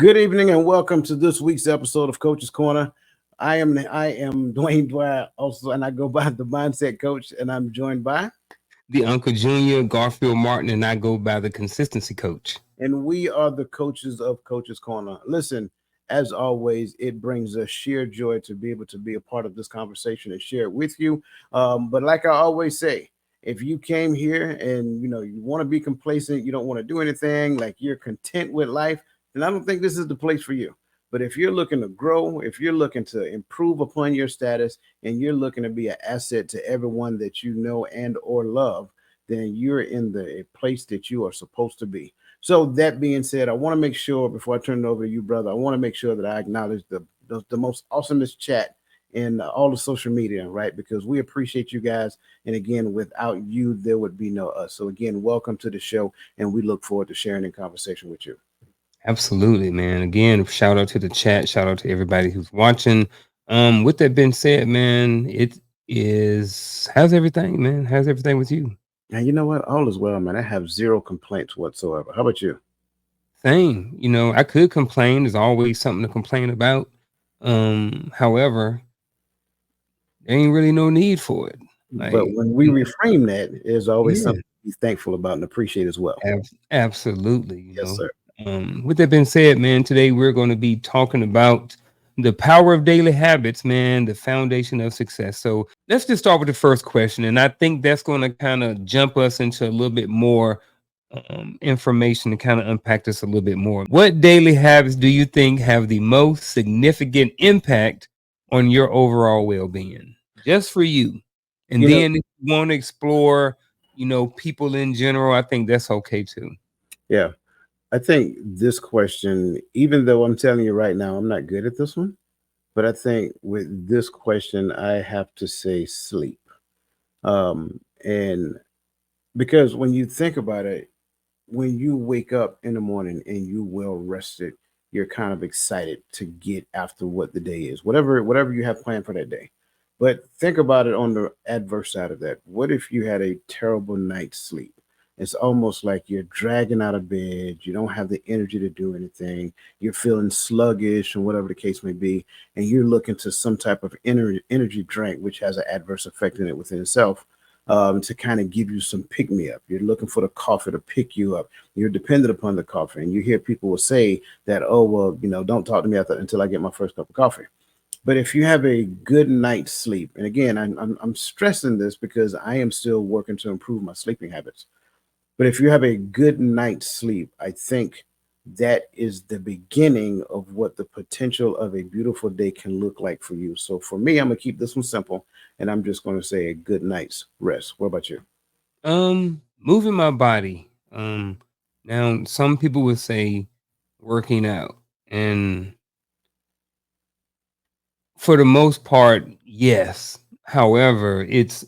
Good evening and welcome to this week's episode of Coach's Corner. I am Dwayne Dwyer, also, and I go by the Mindset Coach, and I'm joined by, The Uncle Junior, Garfield Martin, and I go by the Consistency Coach. and we are the coaches of Coach's Corner. Listen, as always, it brings us sheer joy to be able to be a part of this conversation and share it with you. But like I always say, if you came here and you want to be complacent, you don't want to do anything, like you're content with life, then I don't think this is the place for you. But if you're looking to grow, if you're looking to improve upon your status, and you're looking to be an asset to everyone that you know and or love, then you're in the place that you are supposed to be. So that being said, I want to make sure before I turn it over to you, brother, I want to make sure that I acknowledge the most awesomest chat in all the social media, right? Because we appreciate you guys. And again, without you, there would be no us. So again, welcome to the show, and we look forward to sharing in conversation with you. Absolutely, man. Again, shout out to the chat. Shout out to everybody who's watching. With that being said, man, it is how's everything, man? How's everything with you? And you know what? All is well, man. I have zero complaints whatsoever. How about you? Same. I could complain. There's always something to complain about. However, there ain't really no need for it. But Like, when we reframe that, there's always yeah. something to be thankful about and appreciate as well. Absolutely, Yes, sir. With that being said, man, today we're going to be talking about the power of daily habits, man, the foundation of success. So let's just start with the first question. And I think that's going to kind of jump us into a little bit more information to kind of unpack this a little bit more. What daily habits do you think have the most significant impact on your overall well-being? Just for you. And You know, then if you want to explore, people in general, I think that's okay too. yeah. I think this question, even though I'm telling you right now, I'm not good at this one, but I think with this question, I have to say sleep. And because when you think about it, when you wake up in the morning and you well rested, you're kind of excited to get after what the day is, whatever you have planned for that day. But think about it on the adverse side of that. What if you had a terrible night's sleep? It's almost like you're dragging out of bed. You don't have the energy to do anything. You're feeling sluggish, and whatever the case may be, and you're looking to some type of energy drink, which has an adverse effect in it within itself, to kind of give you some pick me up. You're looking for the coffee to pick you up. You're dependent upon the coffee, and you hear people will say that, "Oh well, don't talk to me until I get my first cup of coffee." But if you have a good night's sleep, and again, I'm stressing this because I am still working to improve my sleeping habits. But if you have a good night's sleep, I think that is the beginning of what the potential of a beautiful day can look like for you. So for me, I'm gonna keep this one simple, and I'm just gonna say a good night's rest. What about you? Moving my body. Now some people would say working out, and for the most part, yes. However, it's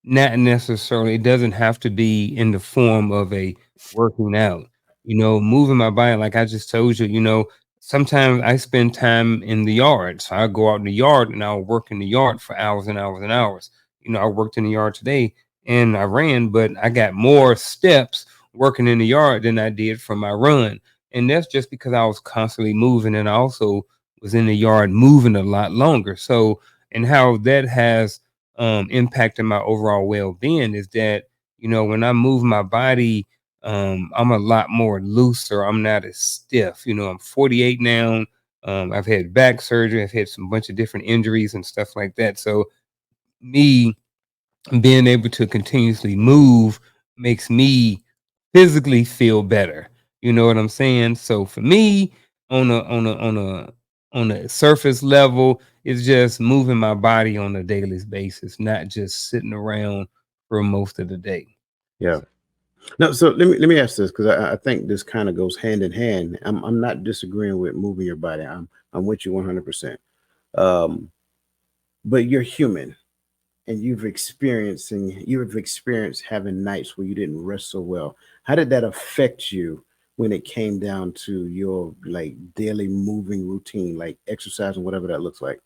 not necessarily, it doesn't have to be in the form of a working out. Moving my body, like I just told you, sometimes I spend time in the yard. So I go out in the yard and I'll work in the yard for hours and hours and hours. I worked in the yard today and I ran, but I got more steps working in the yard than I did from my run. And that's just because I was constantly moving, and I also was in the yard moving a lot longer. So, and how that has impacted my overall well-being is that, when I move my body, I'm a lot more looser. I'm not as stiff. I'm 48 now. I've had back surgery. I've had some bunch of different injuries and stuff like that. So me being able to continuously move makes me physically feel better. You know what I'm saying? So for me, on a surface level, it's just moving my body on a daily basis, not just sitting around for most of the day. Yeah. No, so let me ask this because I think this kind of goes hand in hand. I'm not disagreeing with moving your body. I'm with you 100%. Um, but you're human, and you've experienced having nights where you didn't rest so well. How did that affect you when it came down to your like daily moving routine, like exercise and whatever that looks like?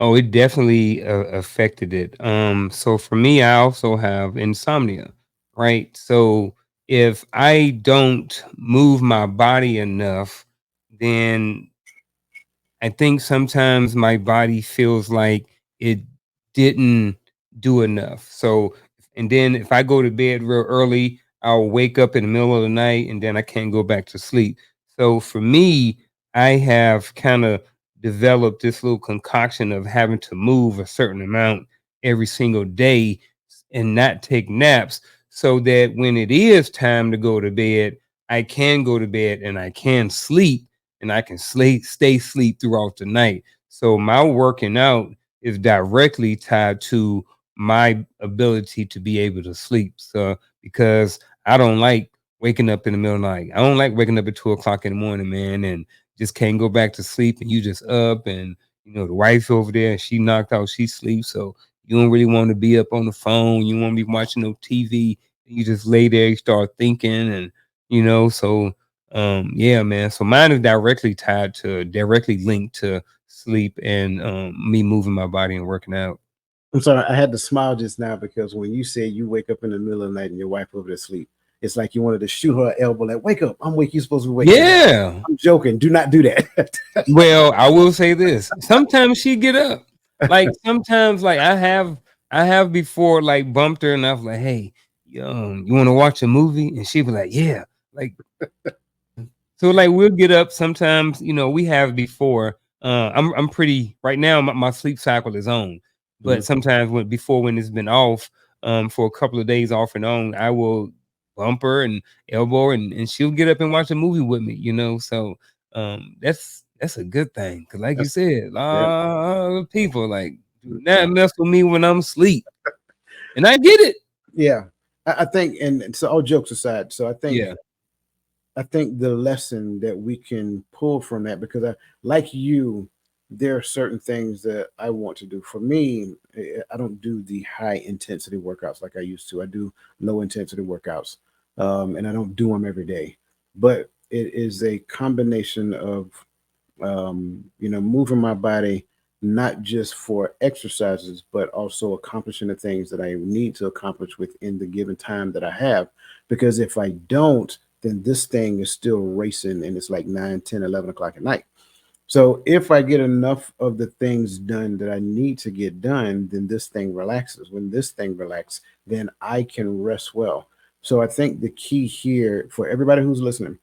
Oh, it definitely affected it. So for me, I also have insomnia, right? So if I don't move my body enough, then I think sometimes my body feels like it didn't do enough. So, and then if I go to bed real early, I'll wake up in the middle of the night and then I can't go back to sleep. So for me, I have kind of developed this little concoction of having to move a certain amount every single day and not take naps so that when it is time to go to bed, I can go to bed and I can sleep and I can stay sleep throughout the night. So my working out is directly tied to my ability to be able to sleep. So because I don't like waking up in the middle of the night. I don't like waking up at 2 o'clock in the morning, man, and just can't go back to sleep and you just up and the wife over there, she knocked out, she sleeps. So you don't really want to be up on the phone. You want to be watching no TV. You just lay there, you start thinking and so yeah, man. So mine is directly linked to sleep and me moving my body and working out. I'm sorry, I had to smile just now because when you said you wake up in the middle of the night and your wife over there asleep, it's like you wanted to shoot her elbow, like, wake up, I'm wake, you supposed to be waking up. Yeah. I'm joking. Do not do that. Well, I will say this. Sometimes she get up. Like sometimes like I have before like bumped her and I was like, hey, you want to watch a movie? And she be like, yeah. Like so like we'll get up sometimes, we have before. I'm pretty right now, my sleep cycle is on. But Mhm. sometimes when it's been off, for a couple of days off and on, I will bump her and elbow her and she'll get up and watch a movie with me. So that's a good thing. Cause like you That's said, a yeah. lot of people like do not mess with me when I'm asleep. And I get it. Yeah. I think, and so all jokes aside, so Yeah. I think the lesson that we can pull from that, because like you, there are certain things that I want to do. For me, I don't do the high intensity workouts like I used to. I do low intensity workouts, and I don't do them every day. But it is a combination of moving my body not just for exercises, but also accomplishing the things that I need to accomplish within the given time that I have. Because if I don't, then this thing is still racing and it's like 9, 10, 11 o'clock at night. So if I get enough of the things done that I need to get done, then this thing relaxes. When this thing relaxes, then I can rest well. So I think the key here for everybody who's listening,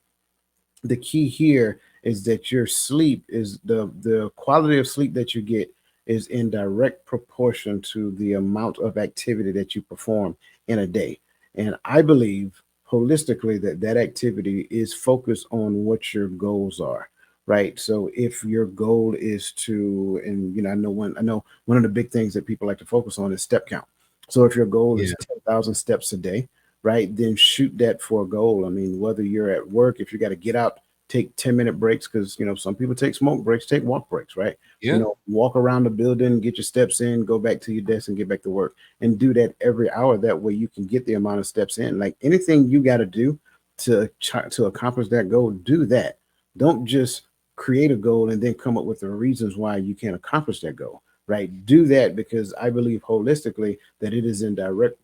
the key here is that your sleep is the quality of sleep that you get is in direct proportion to the amount of activity that you perform in a day. And I believe holistically that that activity is focused on what your goals are, right? So if your goal is to, and I know one of the big things that people like to focus on is step count. So if your goal is Yeah. 10,000 steps a day, right, then shoot that for a goal. I mean, whether you're at work, if you got to get out, take 10-minute breaks, because some people take smoke breaks, take walk breaks, right? Yeah. Walk around the building, get your steps in, go back to your desk and get back to work, and do that every hour. That way you can get the amount of steps in. Like anything you got to do to try to accomplish that goal, do that. Don't just create a goal and then come up with the reasons why you can't accomplish that goal, right? Do that, because I believe holistically that it is in direct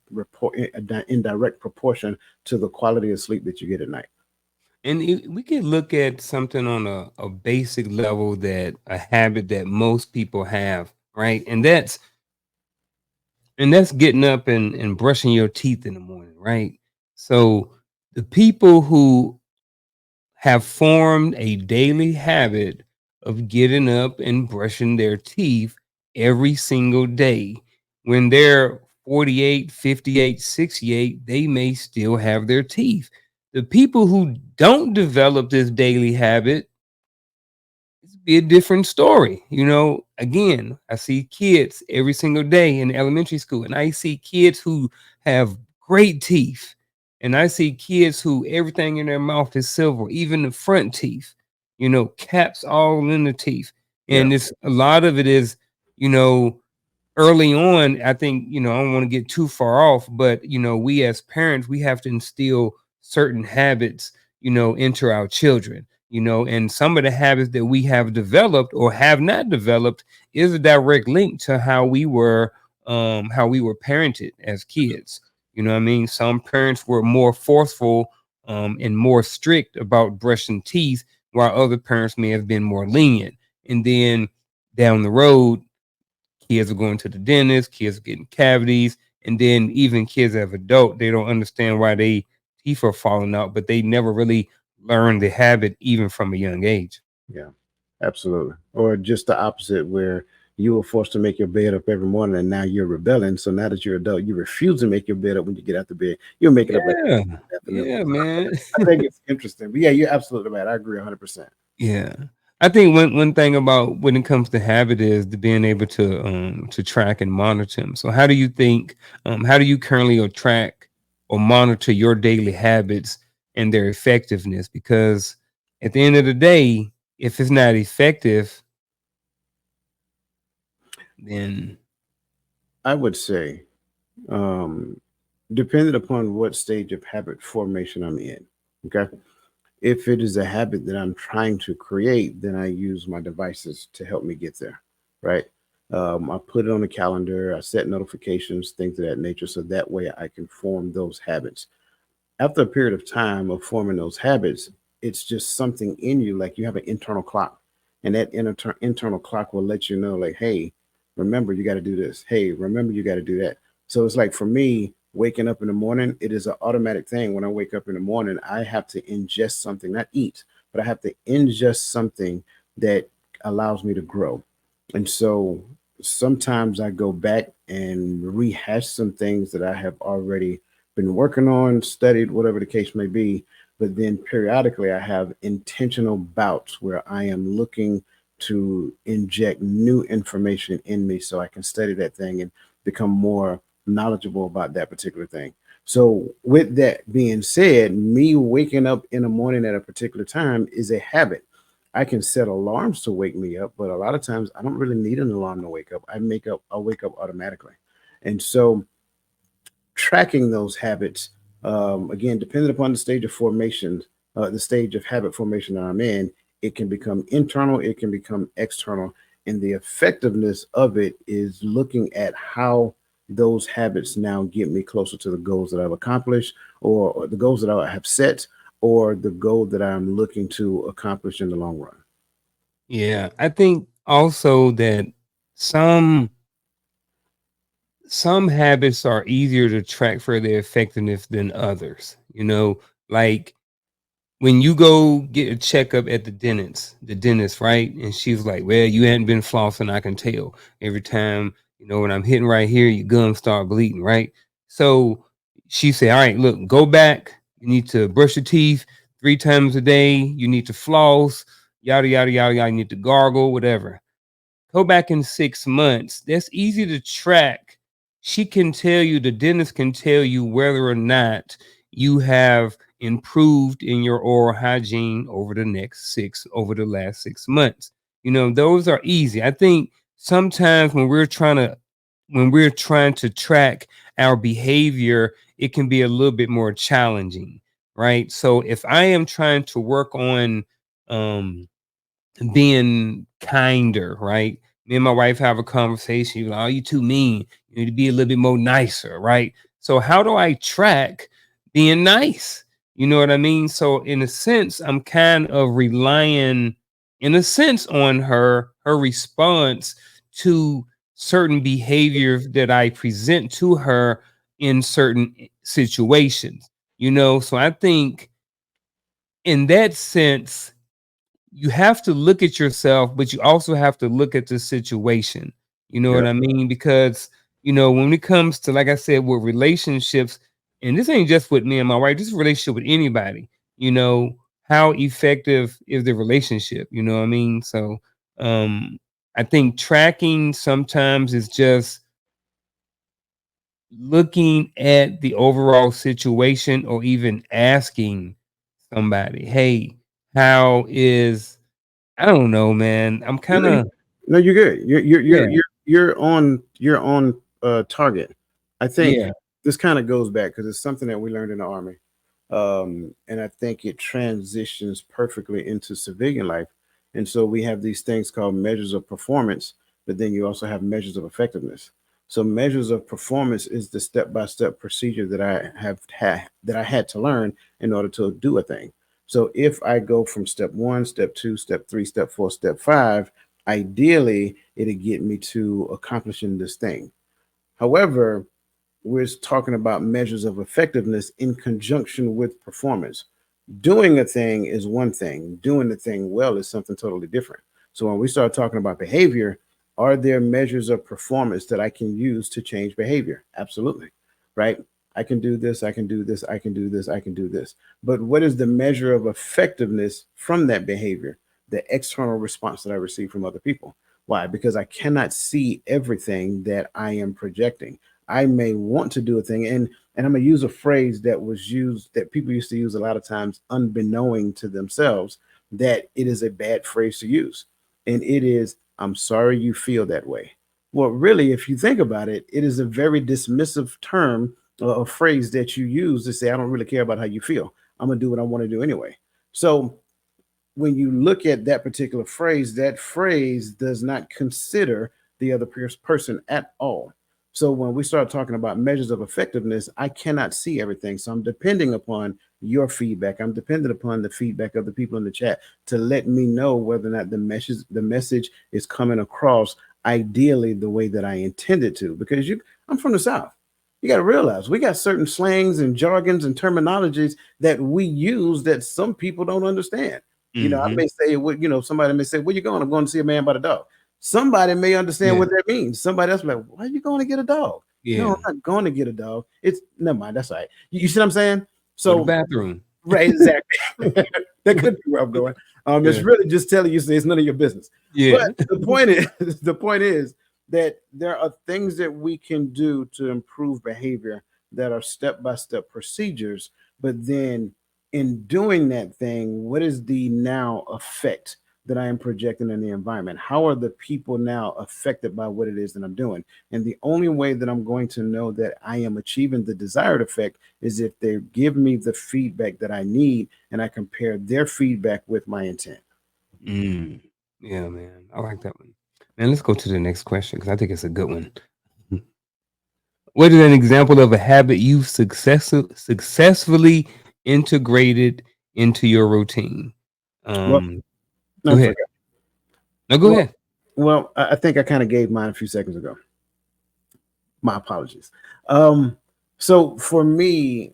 proportion to the quality of sleep that you get at night. And we could look at something on a basic level, that a habit that most people have, right? And that's getting up and brushing your teeth in the morning, right? So the people who have formed a daily habit of getting up and brushing their teeth every single day, when they're 48, 58, 68, they may still have their teeth. The people who don't develop this daily habit, it's be a different story. Again, I see kids every single day in elementary school, and I see kids who have great teeth, and I see kids who everything in their mouth is silver, even the front teeth, caps all in the teeth. Yeah. And it's a lot of it is, you know, early on, I think, I don't want to get too far off, but we as parents, we have to instill certain habits, into our children, and some of the habits that we have developed or have not developed is a direct link to how we were parented as kids. You know what I mean? Some parents were more forceful and more strict about brushing teeth, while other parents may have been more lenient. And then down the road, kids are going to the dentist, kids are getting cavities, and then even kids as adult, they don't understand why they teeth are falling out, but they never really learn the habit even from a young age. Yeah, absolutely. Or just the opposite, where you were forced to make your bed up every morning and now you're rebelling. So now that you're adult, you refuse to make your bed up when you get out the bed. You'll make it up later Yeah, in the afternoon. yeah, So man. I think it's interesting. But yeah, you're absolutely right. I agree 100%. Yeah. I think one thing about when it comes to habit is the being able to track and monitor them. So how do you currently track or monitor your daily habits and their effectiveness? Because at the end of the day, if it's not effective, then I would say, um, depending upon what stage of habit formation I'm in. Okay. If it is a habit that I'm trying to create, then I use my devices to help me get there. Right. I put it on the calendar, I set notifications, things of that nature. So that way I can form those habits. After a period of time of forming those habits, it's just something in you, like you have an internal clock, and that internal clock will let you know, like, hey, remember you got to do this. Hey, remember you got to do that. So it's like for me, waking up in the morning, it is an automatic thing. When I wake up in the morning, I have to ingest something, not eat, but I have to ingest something that allows me to grow. And so sometimes I go back and rehash some things that I have already been working on, studied, whatever the case may be. But then periodically, I have intentional bouts where I am looking to inject new information in me so I can study that thing and become more knowledgeable about that particular thing. So, with that being said, me waking up in the morning at a particular time is a habit. I can set alarms to wake me up, but a lot of times I don't really need an alarm to wake up. I wake up automatically. And so tracking those habits, again, depending upon the stage of formation, the stage of habit formation that I'm in, it can become internal, it can become external. And the effectiveness of it is looking at how those habits now get me closer to the goals that I've accomplished, or the goals that I have set, or the goal that I'm looking to accomplish in the long run. yeah, I think also that some some habits are easier to track for their effectiveness than others. Like when you go get a checkup at the dentist, right? And she's like, "Well, you hadn't been flossing, I can tell. Every time, when I'm hitting right here, your gums start bleeding, right?" So she said, "All right, look, go back. You need to brush your teeth 3 times a day. You need to floss, yada yada yada yada. You need to gargle, whatever." Go back in 6 months. That's easy to track. She can tell you, the dentist can tell you whether or not you have improved in your oral hygiene over the last 6 months. Those are easy. I think sometimes when we're trying to track our behavior, it can be a little bit more challenging, right? So if I am trying to work on um being kinder, right? Me and my wife have a conversation. You're like, "Oh, you too mean. You need to be a little bit more nicer," right? So how do I track being nice? You know what I mean? So in a sense, I'm kind of relying, in a sense, on her response to certain behaviors that I present to her in certain situations. So I think in that sense, you have to look at yourself, but you also have to look at the situation. You know Yeah. what I mean? Because, when it comes to, like I said, with relationships, and this ain't just with me and my wife, this is a relationship with anybody, how effective is the relationship? You know what I mean? So, I think tracking sometimes is just looking at the overall situation, or even asking somebody, "Hey, how is," I don't know, man. I'm No, kinda, no, you're good. yeah, You're on target. I think yeah, this kind of goes back because it's something that we learned in the army, and I think it transitions perfectly into civilian life. And so we have these things called measures of performance, but then you also have measures of effectiveness. So measures of performance is the step by step procedure that I had to learn in order to do a thing. So if I go from step one, step two, step three, step four, step five, ideally it'll get me to accomplishing this thing. However, we're talking about measures of effectiveness in conjunction with performance. Doing a thing is one thing, doing the thing well is something totally different. So when we start talking about behavior, are there measures of performance that I can use to change behavior? Absolutely. Right? I can do this, I can do this, I can do this, I can do this. But what is the measure of effectiveness from that behavior? The external response that I receive from other people. Why? Because I cannot see everything that I am projecting. I may want to do a thing, and I'm gonna use a phrase that was used that people used to use a lot of times, unbeknowing to themselves, that it is a bad phrase to use, and it is, "I'm sorry you feel that way." Well, really, if you think about it, it is a very dismissive term, a phrase that you use to say, "I don't really care about how you feel. I'm gonna do what I want to do anyway." So when you look at that phrase does not consider the other person at all. So when we start talking about measures of effectiveness, I cannot see everything. So I'm depending upon your feedback. I'm dependent upon the feedback of the people in the chat to let me know whether or not the message is coming across ideally the way that I intended to. Because I'm from the South. You got to realize we got certain slangs and jargons and terminologies that we use that some people don't understand. I Hmm. may say, somebody may say, "Where you going?" "I'm going to see a man by the dog." Somebody may understand Yeah. what that means. Somebody else be like, "Why are you going to get a dog?" "No, Yeah. I'm not going to get a dog. It's never mind. That's all right." You see what I'm saying? Go to the So, bathroom. right, exactly. That could be where I'm going. It's Yeah. really just telling you, say it's none of your business. But Yeah. the point is, the point is that there are things that we can do to improve behavior that are step by step procedures. But then, in doing that thing, what is the now effect that I am projecting in the environment? How are the people now affected by what it is that I'm doing? And the only way that I'm going to know that I am achieving the desired effect is if they give me the feedback that I need and I compare their feedback with my intent. Mm. Yeah, man. I like that one. Man, let's go to the next question because I think it's a good one. What is an example of a habit you've successfully integrated into your routine? Well, Um, I Go ahead. forgot. No, go Well, ahead. I think I kind of gave mine a few seconds ago. My apologies. Um, so for me,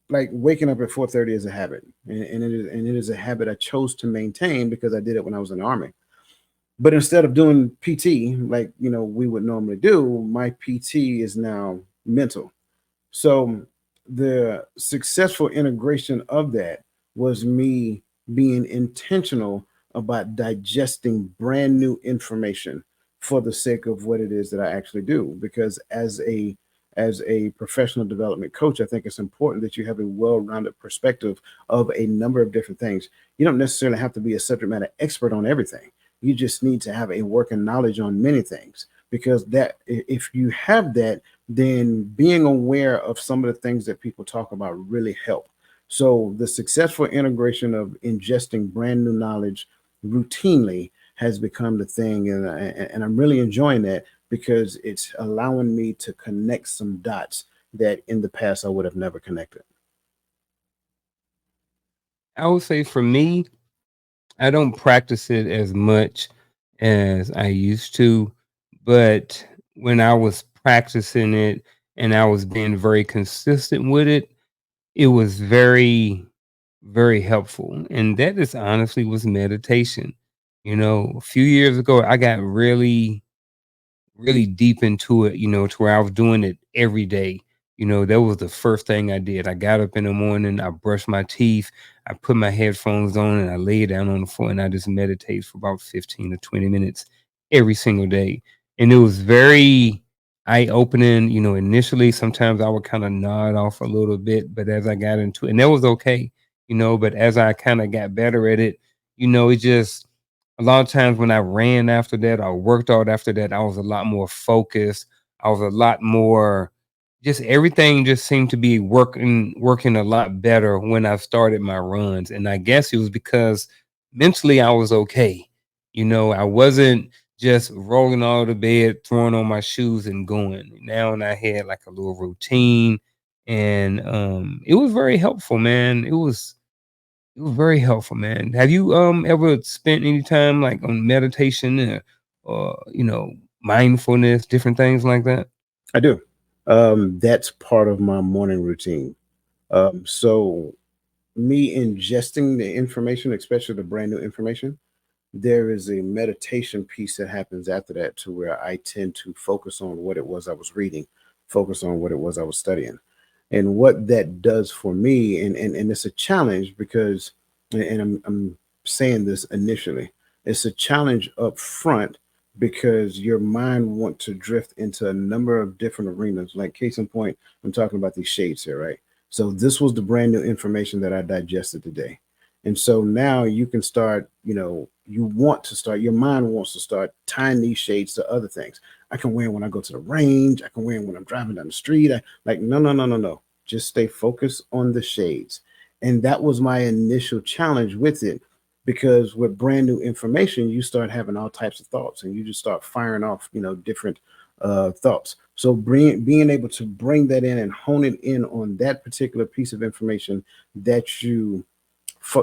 like waking up at 4:30 is a habit, and it is a habit I chose to maintain because I did it when I was in the army. But instead of doing PT like we would normally do, my PT is now mental. So the successful integration of that was me being intentional about digesting brand new information for the sake of what it is that I actually do. Because as a professional development coach, I think it's important that you have a well-rounded perspective of a number of different things. You don't necessarily have to be a subject matter expert on everything. You just need to have a working knowledge on many things because that if you have that, then being aware of some of the things that people talk about really help. So the successful integration of ingesting brand new knowledge routinely has become the thing, and I'm really enjoying that because it's allowing me to connect some dots that in the past I would have never connected. I would say for me, I don't practice it as much as I used to, but when I was practicing it and I was being very consistent with it, it was very, very helpful. And that is honestly was meditation. A few years ago, I got really deep into it, to where I was doing it every day. That was the first thing I did. I got up in the morning, I brushed my teeth, I put my headphones on, and I lay down on the floor and I just meditate for about 15 to 20 minutes every single day. And it was very eye opening. Initially, sometimes I would kind of nod off a little bit, but as I got into it, and that was okay, but as I kind of got better at it, it just a lot of times when I ran after that or worked out after that, I was a lot more focused. I was a lot more just everything just seemed to be working a lot better when I started my runs. And I guess it was because mentally I was okay. I wasn't just rolling out of the bed, throwing on my shoes and going. Now and I had like a little routine and it was very helpful, man. It was very helpful, man. Have you ever spent any time like on meditation or mindfulness, different things like that? I do. That's part of my morning routine. So me ingesting the information, especially the brand new information, there is a meditation piece that happens after that to where I tend to focus on what it was I was reading, focus on what it was I was studying. And what that does for me, and it's a challenge because, and I'm saying this initially, it's a challenge up front because your mind want to drift into a number of different arenas. Like case in point, I'm talking about these shades here, right? So this was the brand new information that I digested today. And so now you can start, you want to start, your mind wants to start tying these shades to other things. I can wear them when I go to the range. I can wear them when I'm driving down the street. Like, no, no, no, no, no. Just stay focused on the shades. And that was my initial challenge with it because with brand new information, you start having all types of thoughts and you just start firing off, different thoughts. So being able to bring that in and hone it in on that particular piece of information that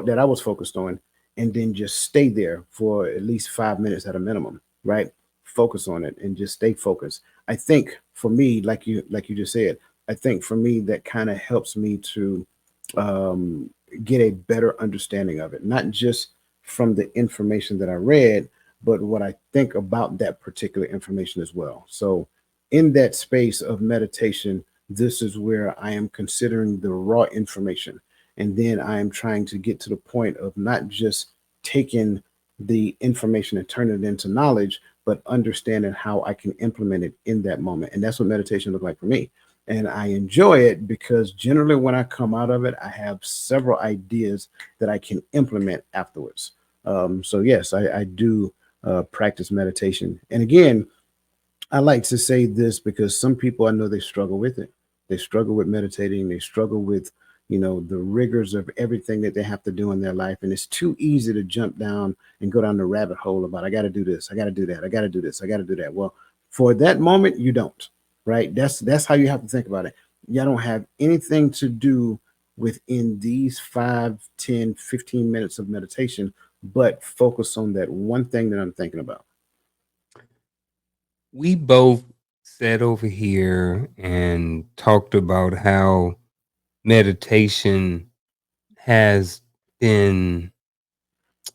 that I was focused on, and then just stay there for at least 5 minutes at a minimum, right? Focus on it and just stay focused. I think for me, like you just said, I think for me that kind of helps me to um, get a better understanding of it, not just from the information that I read, but what I think about that particular information as well. So, in that space of meditation, this is where I am considering the raw information. And then I am trying to get to the point of not just taking the information and turning it into knowledge, but understanding how I can implement it in that moment. And that's what meditation looked like for me. And I enjoy it because generally when I come out of it, I have several ideas that I can implement afterwards. So yes, I do practice meditation. And again, I like to say this because some people I know they struggle with it. They struggle with meditating. They struggle with, the rigors of everything that they have to do in their life. And it's too easy to jump down and go down the rabbit hole about, I got to do this. I got to do that. I got to do this. I got to do that. Well, for that moment, you don't, right? That's how you have to think about it. You don't have anything to do within these 5, 10, 15 minutes of meditation, but focus on that one thing that I'm thinking about. We both sat over here and talked about how meditation has been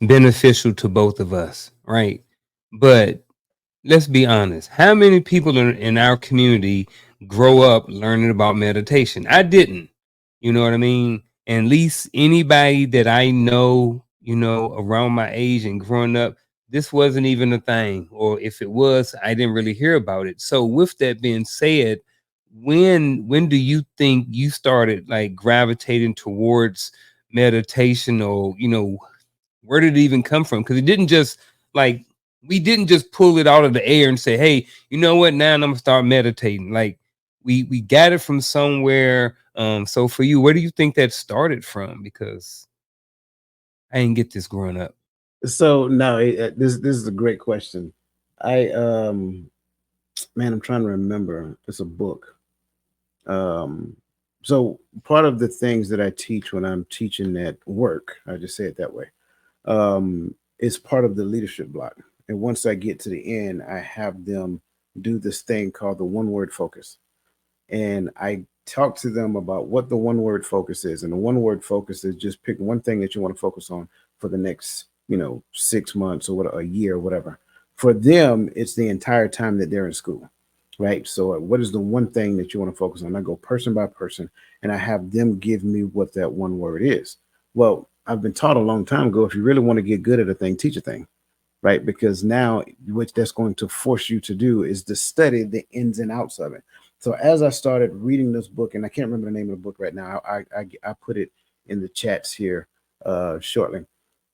beneficial to both of us, right? But let's be honest. How many people in our community grow up learning about meditation? I didn't. You know what I mean? And at least anybody that I know, around my age and growing up, this wasn't even a thing. Or if it was, I didn't really hear about it. So with that being said, when do you think you started like gravitating towards meditation, or where did it even come from? Because it didn't just like we didn't just pull it out of the air and say, "Hey, you know what? Now I'm gonna start meditating." Like we got it from somewhere. So for you, where do you think that started from? Because I didn't get this growing up. So no, this is a great question. I man, I'm trying to remember. It's a book. Um, so part of the things that I teach when I'm teaching at work, I just say it that way, is part of the leadership block. And once I get to the end, I have them do this thing called the one word focus, and I talk to them about what the one word focus is. And the one word focus is just pick one thing that you want to focus on for the next, 6 months or what, a year or whatever. For them, it's the entire time that they're in school, right? So, what is the one thing that you want to focus on? I go person by person and I have them give me what that one word is. Well, I've been taught a long time ago if you really want to get good at a thing, teach a thing, right? Because now what that's going to force you to do is to study the ins and outs of it. So as I started reading this book, and I can't remember the name of the book right now, I put it in the chats here shortly.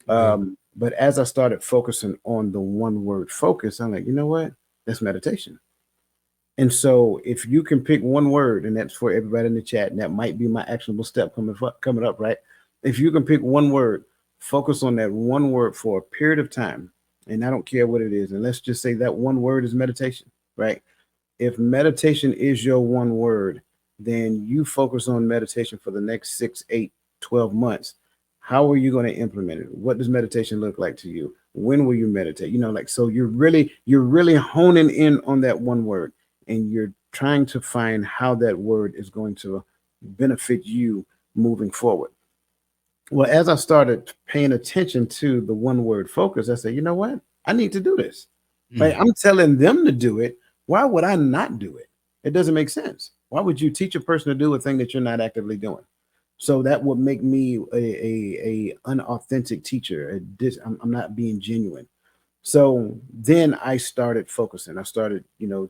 Okay. But as I started focusing on the one word focus, I'm like, you know what? That's meditation. And so if you can pick one word, and that's for everybody in the chat, and that might be my actionable step coming up, right? If you can pick one word, focus on that one word for a period of time, and I don't care what it is, and let's just say that one word is meditation, right? If meditation is your one word, then you focus on meditation for the next 6, 8, 12 months. How are you going to implement it? What does meditation look like to you? When will you meditate? Like, so you're really honing in on that one word, and you're trying to find how that word is going to benefit you moving forward. Well, as I started paying attention to the one word focus, I said, you know what? I need to do this. Like, Mm, I'm telling them to do it. Why would I not do it? It doesn't make sense. Why would you teach a person to do a thing that you're not actively doing? So that would make me a unauthentic teacher. I'm not being genuine. So then I started focusing. I started,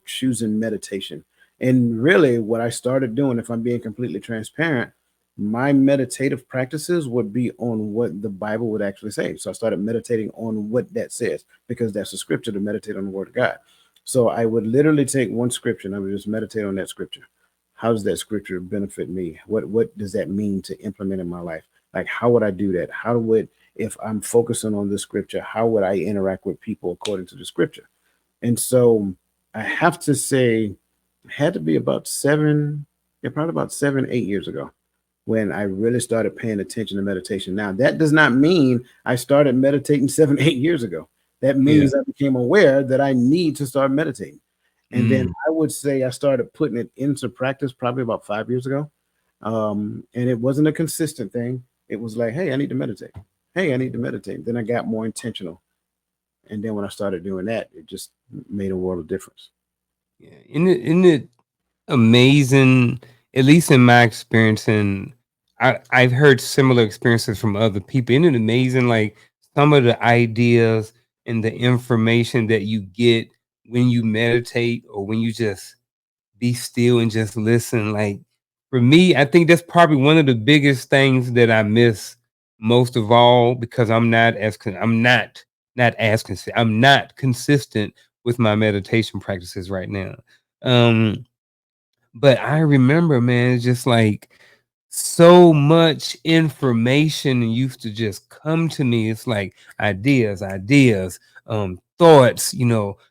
choosing meditation. And really, what I started doing, if I'm being completely transparent, my meditative practices would be on what the Bible would actually say. So I started meditating on what that says, because that's a scripture to meditate on the Word of God. So I would literally take one scripture and I would just meditate on that scripture. How does that scripture benefit me? What does that mean to implement in my life? Like, how would I do that? How would, if I'm focusing on the scripture, how would I interact with people according to the scripture? And so I have to say, it had to be about probably about 7, 8 years ago when I really started paying attention to meditation. Now, that does not mean I started meditating 7, 8 years ago. That yeah. means I became aware that I need to start meditating. And then Mm, I would say I started putting it into practice probably about 5 years ago. And it wasn't a consistent thing. It was like, hey, I need to meditate. Hey, I need to meditate. Then I got more intentional. And then when I started doing that, it just made a world of difference. yeah. Isn't it amazing, at least in my experience, and I've heard similar experiences from other people. Isn't it amazing, like some of the ideas and the information that you get when you meditate or when you just be still and just listen? Like for me, I think that's probably one of the biggest things that I miss most of all, because I'm not consistent with my meditation practices right now. Um, but I remember, man, it's just like so much information used to just come to me. It's like ideas, thoughts,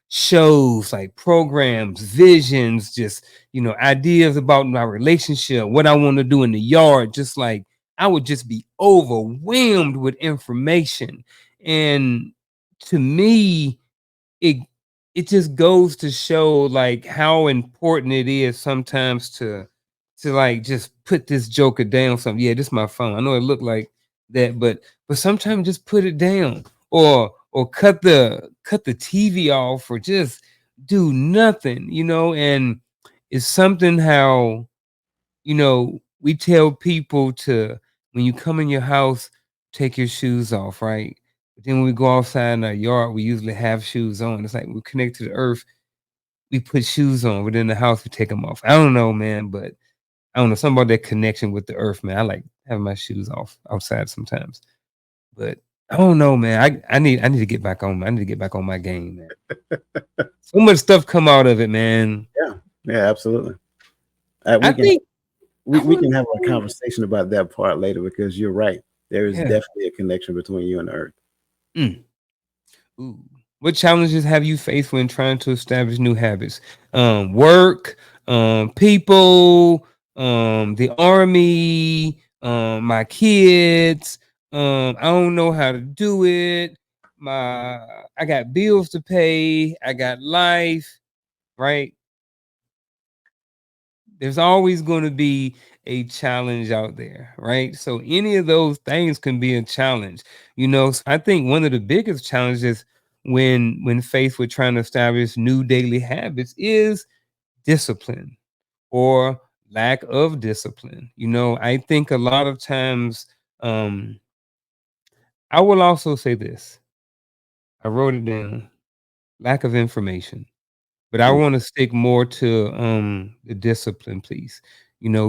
shows, like programs, visions, just, ideas about my relationship, what I want to do in the yard. Just like I would just be overwhelmed with information. And to me, it it just goes to show like how important it is sometimes to like just put this joker down. Something, yeah, this is my phone. I know it looked like that, but sometimes just put it down, or cut the TV off, or just do nothing, and it's something how, we tell people to, when you come in your house, take your shoes off, right? But then when we go outside in our yard, we usually have shoes on. It's like we're connected to the earth. We put shoes on, but in the house we take them off. I don't know, man, but I don't know, something about that connection with the earth, man. I like having my shoes off outside sometimes, but I don't know, man. I need to get back on. I need to get back on my game, man. So much stuff come out of it, man. Yeah, yeah, absolutely. I We can think I we want can have a to. conversation about that part later, because you're right. There is Yeah. definitely a connection between you and the earth. Mm. Ooh. What challenges have you faced when trying to establish new habits? Work, people, the army, my kids. I don't know how to do it. My I got bills to pay. I got life, right? There's always going to be a challenge out there, right? So any of those things can be a challenge. So I think one of the biggest challenges when faced with trying to establish new daily habits is discipline, or lack of discipline. I think a lot of times, um I will also say this. I wrote it down. Lack of information. But I Mm. wanna stick more to, the discipline, please,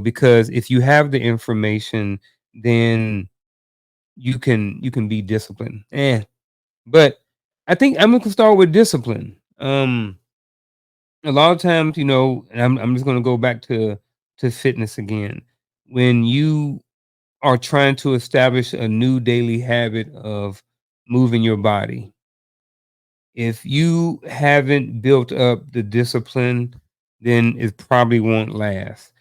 because if you have the information, then you can be disciplined, but I think I'm gonna start with discipline. A lot of times, and I'm just gonna go back to fitness again. When you are trying to establish a new daily habit of moving your body, if you haven't built up the discipline, then it probably won't last.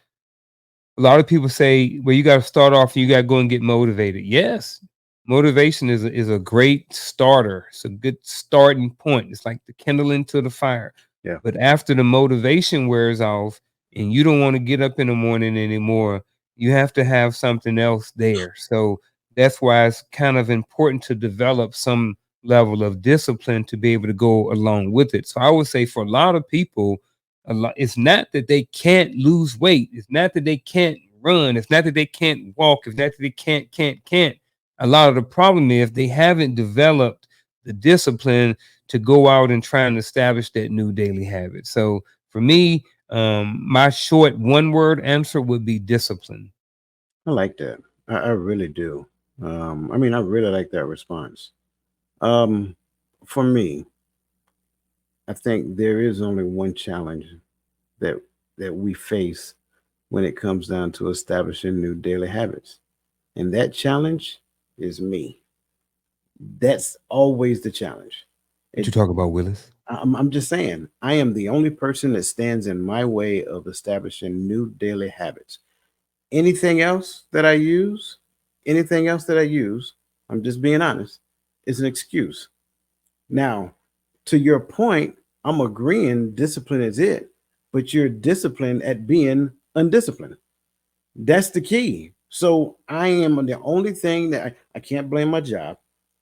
A lot of people say, well, you got to start off, you got to go and get motivated. Yes, Motivation is a great starter. It's a good starting point. It's like the kindling to the fire. Yeah, But after the motivation wears off and you don't want to get up in the morning anymore, you have to have something else there. So that's why it's kind of important to develop some level of discipline to be able to go along with it. So I would say for a lot of people, it's not that they can't lose weight. It's not that they can't run. It's not that they can't walk. It's not that they can't. A lot of the problem is they haven't developed the discipline to go out and try and establish that new daily habit. So for me, my short one word answer would be discipline. I like that. I really do. I mean, I really like that response. Um, for me, I think there is only one challenge that we face when it comes down to establishing new daily habits, and that challenge is me. That's always the challenge. What you It, talk about, Willis? I'm just saying, I am the only person that stands in my way of establishing new daily habits. Anything else that I use, anything else that I use, I'm just being honest, is an excuse. Now, to your point, I'm agreeing discipline is it, but you're disciplined at being undisciplined. That's the key. So I am the only thing that I can't blame my job.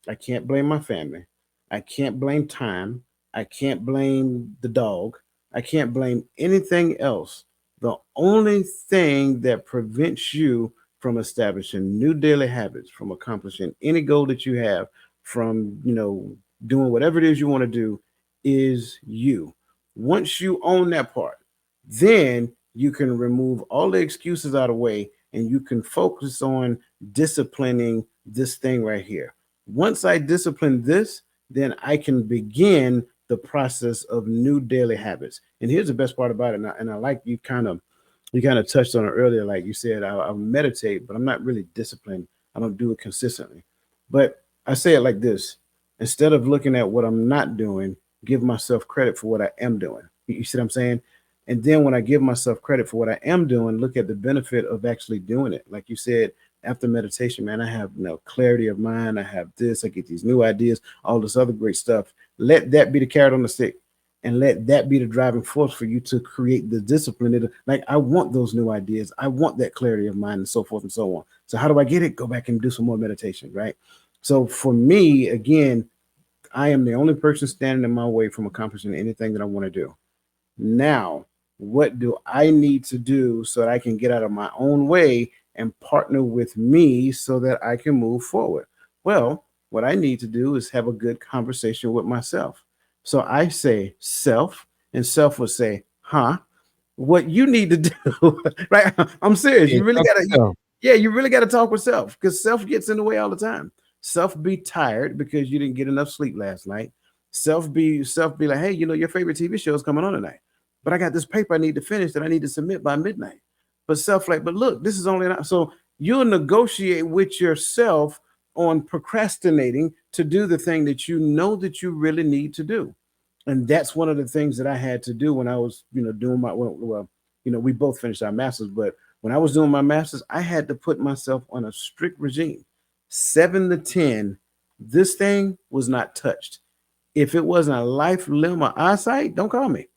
I can't blame my family. I can't blame time. I can't blame the dog. I can't blame anything else. The only thing that prevents you from establishing new daily habits, from accomplishing any goal that you have, from doing whatever it is you want to do, is you. Once you own that part, then you can remove all the excuses out of the way and you can focus on disciplining this thing right here. Once I discipline this, then I can begin the process of new daily habits. And here's the best part about it, and I like you kind of touched on it earlier. Like you said, I meditate, but I'm not really disciplined. I don't do it consistently. But I say it like this: instead of looking at what I'm not doing, give myself credit for what I am doing. You see what I'm saying? And then when I give myself credit for what I am doing, look at the benefit of actually doing it. Like you said, after meditation, man, I have clarity of mind. I have this. I get these new ideas, all this other great stuff. Let that be the carrot on the stick, and let that be the driving force for you to create the discipline. Like I want those new ideas. I want that clarity of mind, and so forth and so on. So how do I get it? Go back and do some more meditation, right? So for me, again, I am the only person standing in my way from accomplishing anything that I want to do. Now, what do I need to do so that I can get out of my own way and partner with me so that I can move forward? Well, what I need to do is have a good conversation with myself. So I say self, and self will say, huh? What you need to do, right? I'm serious. Yeah, You really talk gotta, yourself. yeah, you really gotta talk with self because self gets in the way all the time. Self be tired because you didn't get enough sleep last night. Self be like, hey, your favorite TV show is coming on tonight, but I got this paper I need to finish that I need to submit by midnight. But self like, but look, this is only so you'll negotiate with yourself on procrastinating to do the thing that you know that you really need to do. And that's one of the things that I had to do when I was, doing my well, we both finished our masters, but when I was doing my masters, I had to put myself on a strict regime. 7 to 10, this thing was not touched. If it wasn't a life, limb, or eyesight, don't call me.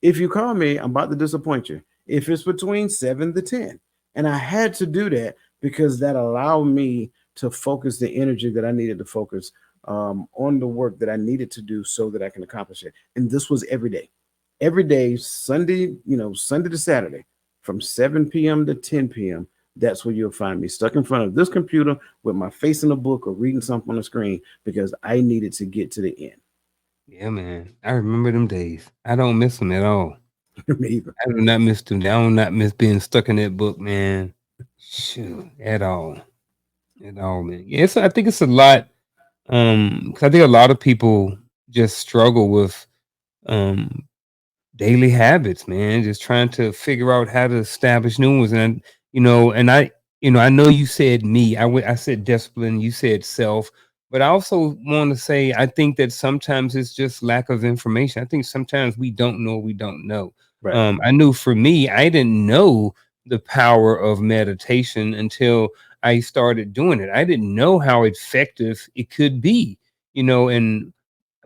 If you call me, I'm about to disappoint you. If it's between 7 to 10, and I had to do that because that allowed me to focus the energy that I needed to focus on the work that I needed to do so that I can accomplish it. And this was every day, Sunday, Sunday to Saturday, from 7 p.m. to 10 p.m. That's where you'll find me stuck in front of this computer with my face in a book or reading something on the screen because I needed to get to the end. Yeah, man. I remember them days. I don't miss them at all. Me either. I do not miss them. I do not miss being stuck in that book, man. Shoot, at all. At all, man. Yes, I think it's a lot. 'Cause I think a lot of people just struggle with um daily habits, man. Just trying to figure out how to establish new ones. And I know you said me. I said discipline. You said self. But I also want to say I think that sometimes it's just lack of information. I think sometimes we don't know. We don't know. Right. I knew for me, I didn't know the power of meditation until I started doing it. I didn't know how effective it could be, and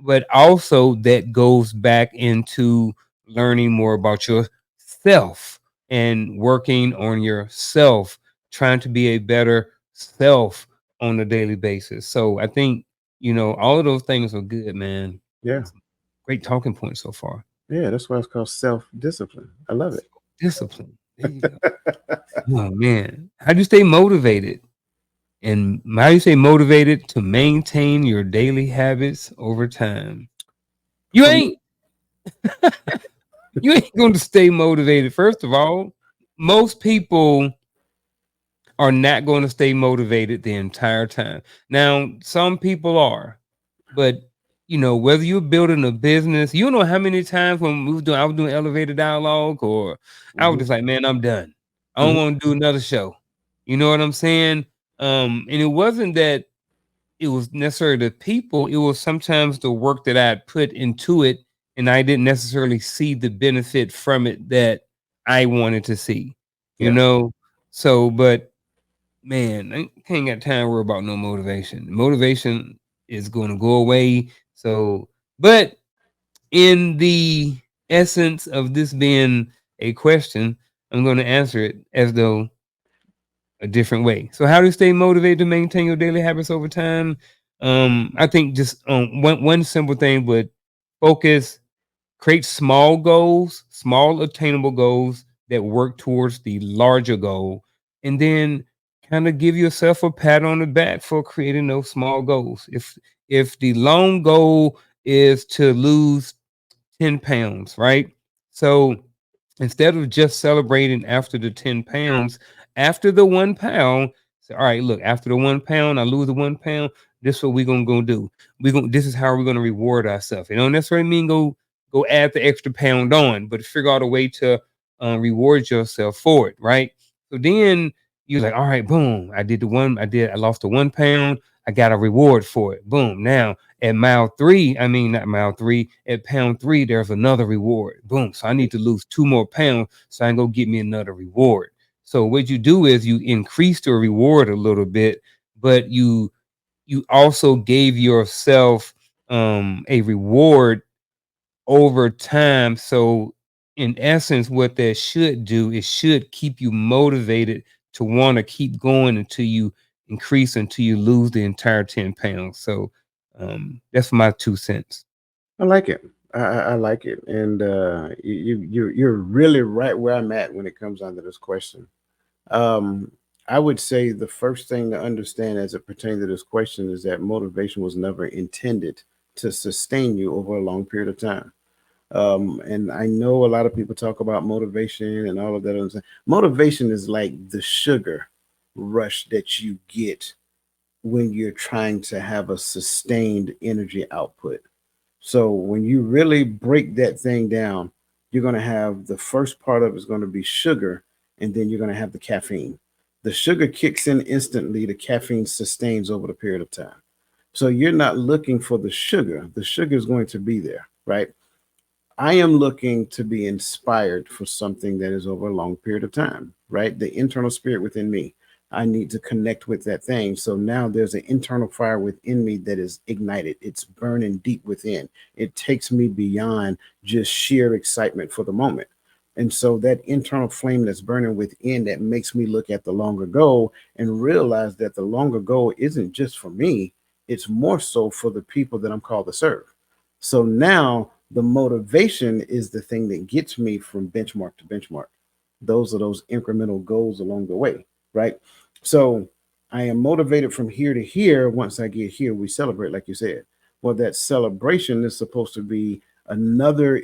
but also that goes back into learning more about yourself and working on yourself, trying to be a better self on a daily basis. So I think, all of those things are good, man. Yeah. Some great talking points so far. Yeah. That's why it's called self discipline. I love it. Discipline. There you go. Oh man. How do you stay motivated? And how do you stay motivated to maintain your daily habits over time? You For me, ain't you ain't going to stay motivated. First of all, most people are not going to stay motivated the entire time. Now, some people are, but whether you're building a business, you know how many times when I was doing elevator dialogue, or I was hmm just like, man, I'm done. I don't hmm want to do another show. You know what I'm saying? And it wasn't that it was necessarily the people, it was sometimes the work that I had put into it, and I didn't necessarily see the benefit from it that I wanted to see, you yeah, know? So, but man, I ain't got time to worry about no motivation. Motivation is going to go away. So, but in the essence of this being a question, I'm going to answer it as though a different way. So, how to stay motivated to maintain your daily habits over time? I think just one simple thing, but focus. Create small goals, small attainable goals that work towards the larger goal, and then kind of give yourself a pat on the back for creating those small goals. If the long goal is to lose 10 pounds, right? So instead of just celebrating after the 10 pounds, after the 1 pound, say, all right, look, after the 1 pound, I lose the 1 pound. This is what we're gonna go do. This is how we're gonna reward ourselves. It don't necessarily mean go add the extra pound on, but figure out a way to reward yourself for it, right? So then you're like, all right, boom, I lost the 1 pound, I got a reward for it. Boom. Now at mile three, I mean, not mile three, at pound three, there's another reward. Boom. So I need to lose 2 more pounds so I can go get me another reward. So what you do is you increase the reward a little bit, but you also gave yourself a reward over time. So in essence, what that should do, it should keep you motivated to want to keep going until you increase, until you lose the entire 10 pounds. So that's my 2 cents. I like it. I like it, and you're really right where I'm at when it comes down to this question. Um, I would say the first thing to understand as it pertains to this question is that motivation was never intended to sustain you over a long period of time. And I know a lot of people talk about motivation and all of that. Other stuff. Motivation is like the sugar rush that you get when you're trying to have a sustained energy output. So when you really break that thing down, you're going to have the first part of it's going to be sugar, and then you're going to have the caffeine. The sugar kicks in instantly, the caffeine sustains over the period of time. So you're not looking for the sugar. The sugar is going to be there, right? I am looking to be inspired for something that is over a long period of time, right? The internal spirit within me. I need to connect with that thing. So now there's an internal fire within me that is ignited. It's burning deep within. It takes me beyond just sheer excitement for the moment. And so that internal flame that's burning within that makes me look at the longer goal and realize that the longer goal isn't just for me, it's more so for the people that I'm called to serve. So now the motivation is the thing that gets me from benchmark to benchmark. Those are those incremental goals along the way, right? So I am motivated from here to here. Once I get here, we celebrate, like you said. Well, that celebration is supposed to be another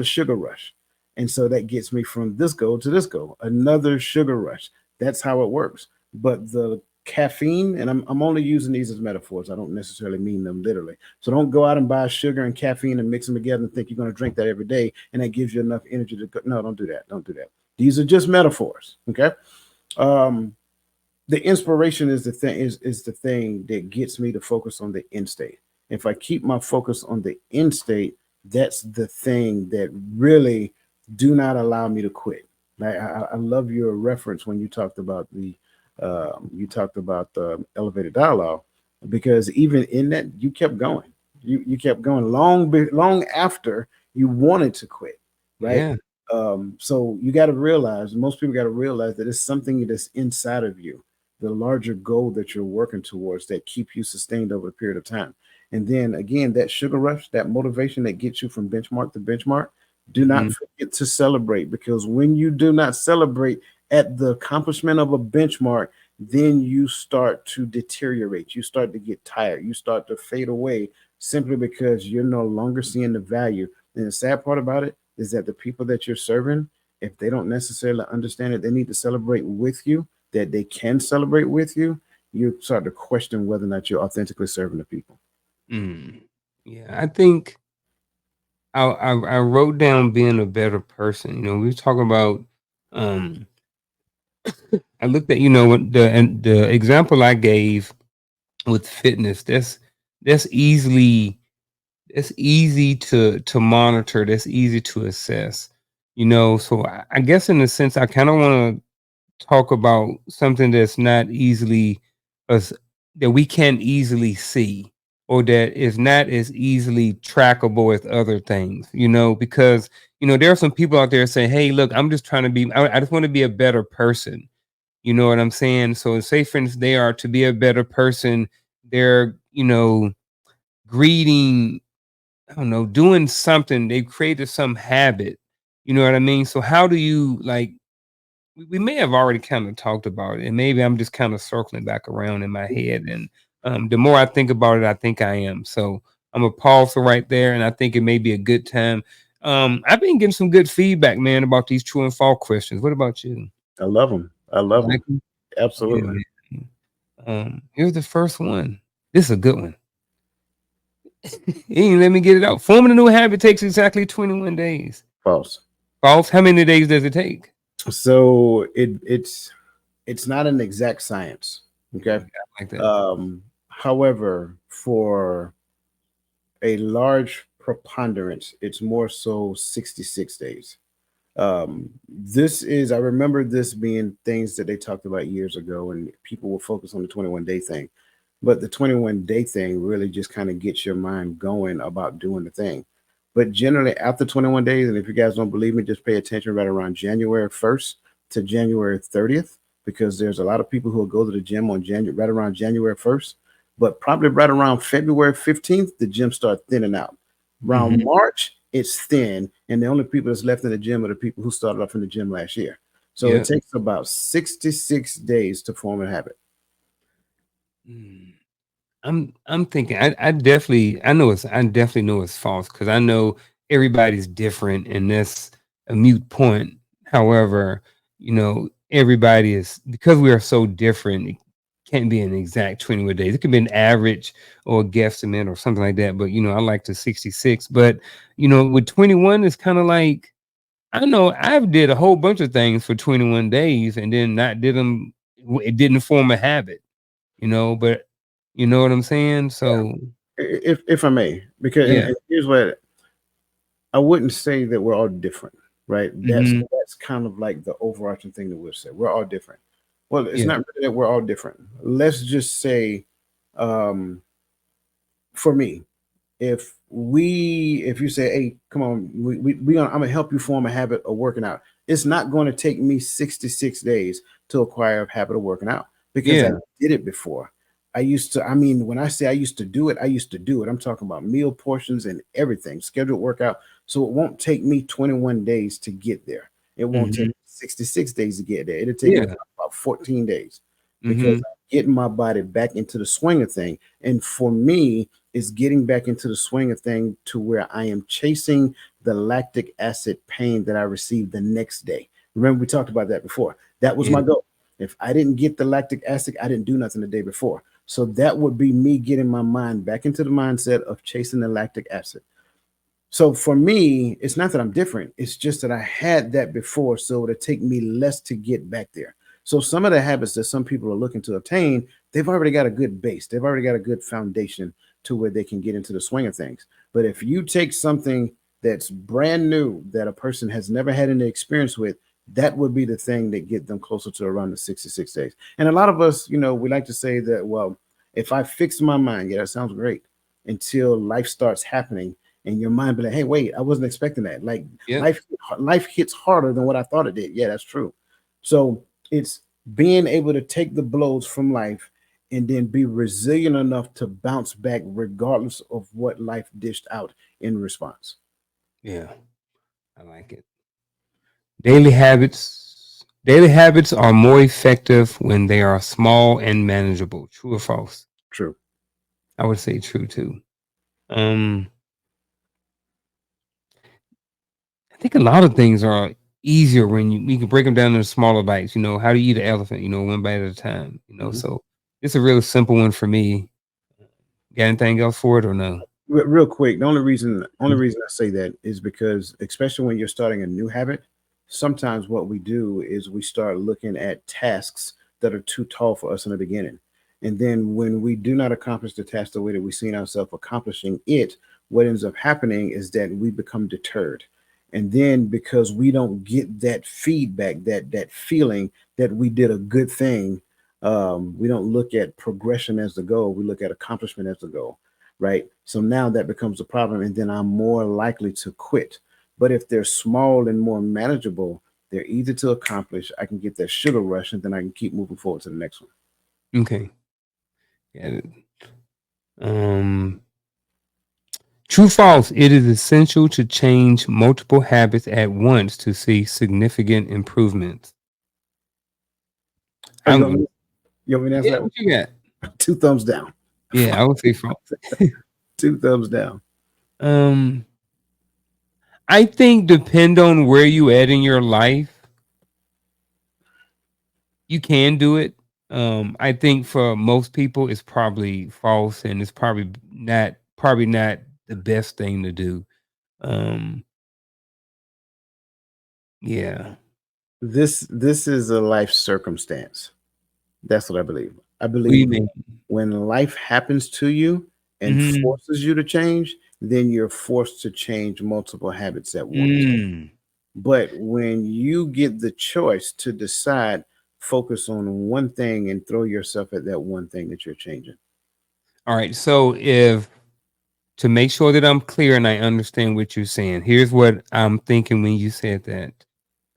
sugar rush, and so that gets me from this goal to this goal, another sugar rush. That's how it works. But the caffeine, and I'm only using these as metaphors. I don't necessarily mean them literally. So don't go out and buy sugar and caffeine and mix them together and think you're going to drink that every day and that gives you enough energy to go. No, don't do that. Don't do that. These are just metaphors. Okay. Um, the inspiration is the thing that gets me to focus on the end state. If I keep my focus on the end state, that's the thing that really do not allow me to quit. I love your reference when you talked about You talked about the elevated dialogue, because even in that, you kept going. You kept going long after you wanted to quit, right? Yeah. So you got to realize, most people got to realize that it's something that's inside of you, the larger goal that you're working towards that keep you sustained over a period of time. And then again, that sugar rush, that motivation that gets you from benchmark to benchmark, do not Mhm. forget to celebrate, because when you do not celebrate at the accomplishment of a benchmark, then you start to deteriorate. You start to get tired. You start to fade away simply because you're no longer seeing the value. And the sad part about it is that the people that you're serving, if they don't necessarily understand it, they need to celebrate with you, that they can celebrate with you, you start to question whether or not you're authentically serving the people. Mm. Yeah, I think I wrote down being a better person. We were talking about, um I looked at, what the example I gave with fitness. That's easily that's easy to monitor. That's easy to assess. So I guess in a sense, I kind of want to talk about something that's not easily as that we can't easily see, or that is not as easily trackable as other things. Because there are some people out there saying, "Hey, look, I'm just trying to be. I just want to be a better person." You know what I'm saying? So say for instance, they are to be a better person. They're greeting, I don't know, doing something. They've created some habit. You know what I mean? So how do you like? We may have already kind of talked about it, and maybe I'm just kind of circling back around in my head. And the more I think about it, I think I am. So I'm a pause for right there, and I think it may be a good time. I've been getting some good feedback, man, about these true and false questions. What about you? I love them. I You love them. like 'em? Yeah, Absolutely. man. Here's the first one. This is a good one. He ain't let me get it out. Forming a new habit takes exactly 21 days. False. False. How many days does it take? So it's not an exact science. Okay. Mm, I like that. However, for a large preponderance, it's more so 66 days. This is, I remember this being things that they talked about years ago, and people will focus on the 21-day thing. But the 21-day thing really just kind of gets your mind going about doing the thing. But generally, after 21 days, and if you guys don't believe me, just pay attention right around January 1st to January 30th, because there's a lot of people who will go to the gym on January, right around January 1st. But probably right around February 15th, the gym starts thinning out. Around Mhm. March, it's thin, and the only people that's left in the gym are the people who started off in the gym last year. So it Yeah. takes about 66 days to form a habit. Mm. I'm thinking I definitely know it's false because I know everybody's different and that's a mute point. However, everybody is, because we are so different, it can't be an exact 21 days. It could be an average or a guesstimate or something like that. But I like the 66. But with 21, it's kind of like, I don't know, I've did a whole bunch of things for 21 days and then not did them. It didn't form a habit, but you know what I'm saying? Yeah. So, If I may, because yeah. and here's what I wouldn't say that we're all different, right? Mhm. That's kind of like the overarching thing that we'll say. We're all different. Well, it's Yeah. not really that we're all different. Let's just say, um, for me, if you say, hey, come on, I'm gonna help you form a habit of working out, it's not going to take me 66 days to acquire a habit of working out, because I Yeah. did it before. I mean, when I say I used to do it, I used to do it. I'm talking about meal portions and everything, scheduled workout. So it won't take me 21 days to get there. It won't take Mhm. 66 days to get there. It'll take me Yeah. about 14 days, because Mhm. I'm getting my body back into the swing of thing. And for me, is getting back into the swing of thing to where I am chasing the lactic acid pain that I received the next day. Remember, we talked about that before. That was my Yeah. goal. If I didn't get the lactic acid, I didn't do nothing the day before. So that would be me getting my mind back into the mindset of chasing the lactic acid. So for me, it's not that I'm different. It's just that I had that before. So it'll take me less to get back there. So some of the habits that some people are looking to obtain, they've already got a good base. They've already got a good foundation to where they can get into the swing of things. But if you take something that's brand new that a person has never had any experience with, That would be the thing that get them closer to around the 66 days. And a lot of us, we like to say that, well, if I fix my mind, yeah, that sounds great, until life starts happening and your mind be like, hey, wait, I wasn't expecting that. Like Yep. life hits harder than what I thought it did. Yeah, that's true. So it's being able to take the blows from life and then be resilient enough to bounce back regardless of what life dished out in response. Yeah. I like it. Daily habits. Daily habits are more effective when they are small and manageable. True or false? True. I would say true too. Um, I think a lot of things are easier when you can break them down into smaller bites. How do you eat an elephant? One bite at a time. Mhm. So it's a real simple one for me. Got anything else for it or no? Real quick, the only Mhm. reason I say that is because, especially when you're starting a new habit, sometimes what we do is we start looking at tasks that are too tall for us in the beginning, and then when we do not accomplish the task the way that we seen ourselves accomplishing it, what ends up happening is that we become deterred, and then because we don't get that feedback, that feeling that we did a good thing, we don't look at progression as the goal. We look at accomplishment as the goal, right? So now that becomes a problem, and then I'm more likely to quit. But if they're small and more manageable, they're easy to accomplish. I can get that sugar rush, and then I can keep moving forward to the next one. Okay. Got it. Um, True false. It is essential to change multiple habits at once to see significant improvements. Oh, I'm you want me to answer Yeah, that one? what you got? Two thumbs down. Yeah, I would say false. Two thumbs down. Um, I think depend on where you at in your life, you can do it. I think for most people it's probably false and it's probably not the best thing to do. Um, yeah. This is a life circumstance. That's what I believe. I What do you believe mean? when life happens to you and Mhm. forces you to change, then you're forced to change multiple habits at once. Mm. But when you get the choice to decide, focus on one thing and throw yourself at that one thing that you're changing. All right. So if to make sure that I'm clear and I understand what you're saying, here's what I'm thinking when you said that.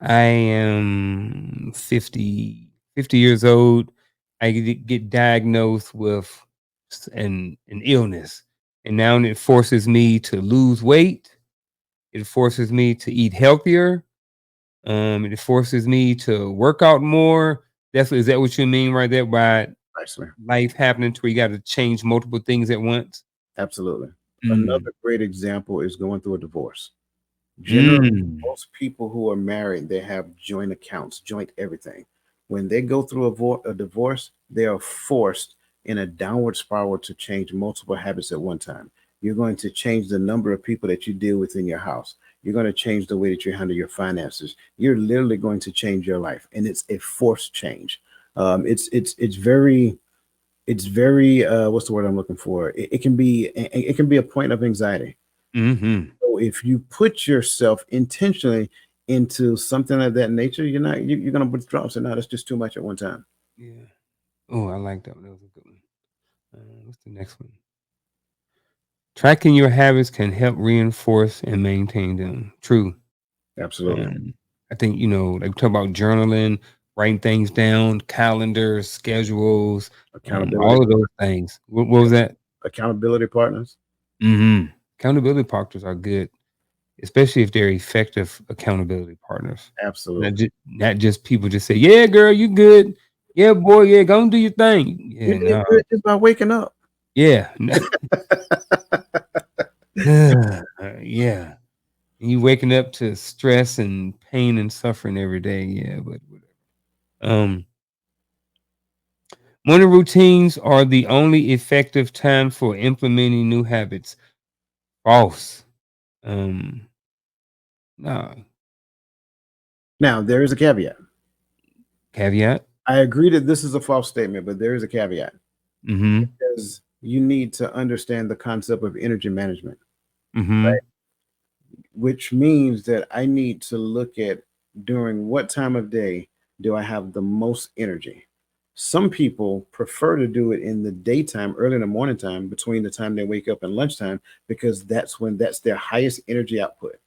I am 50 years old. I get diagnosed with an illness, and now it forces me to lose weight. It forces me to eat healthier. It forces me to work out more. Is that what you mean right there by Actually, life happening to where you got to change multiple things at once? absolutely. Mm. Another great example is going through a divorce. Generally, Mm. most people who are married, they have joint accounts, joint everything. When they go through a divorce, they are forced in a downward spiral to change multiple habits at one time. You're going to change the number of people that you deal with in your house. You're going to change the way that you handle your finances. You're literally going to change your life, and it's a forced change. It's very what's the word I'm looking for? It can be a point of anxiety. Mhm. So if you put yourself intentionally into something of that nature, you're gonna withdraw. So now that's just too much at one time. Yeah. Oh, I like that one. That was a good one. What's the next one? Tracking your habits can help reinforce and maintain them. True. Absolutely. Um, I think, like we talk about journaling, writing things down, calendars, schedules, Accountability all of those things. What was that? accountability partners. Accountability partners are good, especially if they're effective accountability partners. Not Absolutely. just, not just people just say, "Yeah, girl, you good. Yeah, boy, yeah, go and do your thing." You Yeah, did no, good just by waking up. yeah, yeah. You waking up to stress and pain and suffering every day. Yeah, but whatever. Um, Morning routines are the only effective time for implementing new habits. False. Um, no. Now there is a caveat. Caveat. I agree that this is a false statement, but there is a caveat Mm-hmm. because you need to understand the concept of energy management, Mm-hmm. which means that I need to look at during what time of day do I have the most energy? Some people prefer to do it in the daytime, early in the morning time, between the time they wake up and lunchtime, because that's their highest energy output.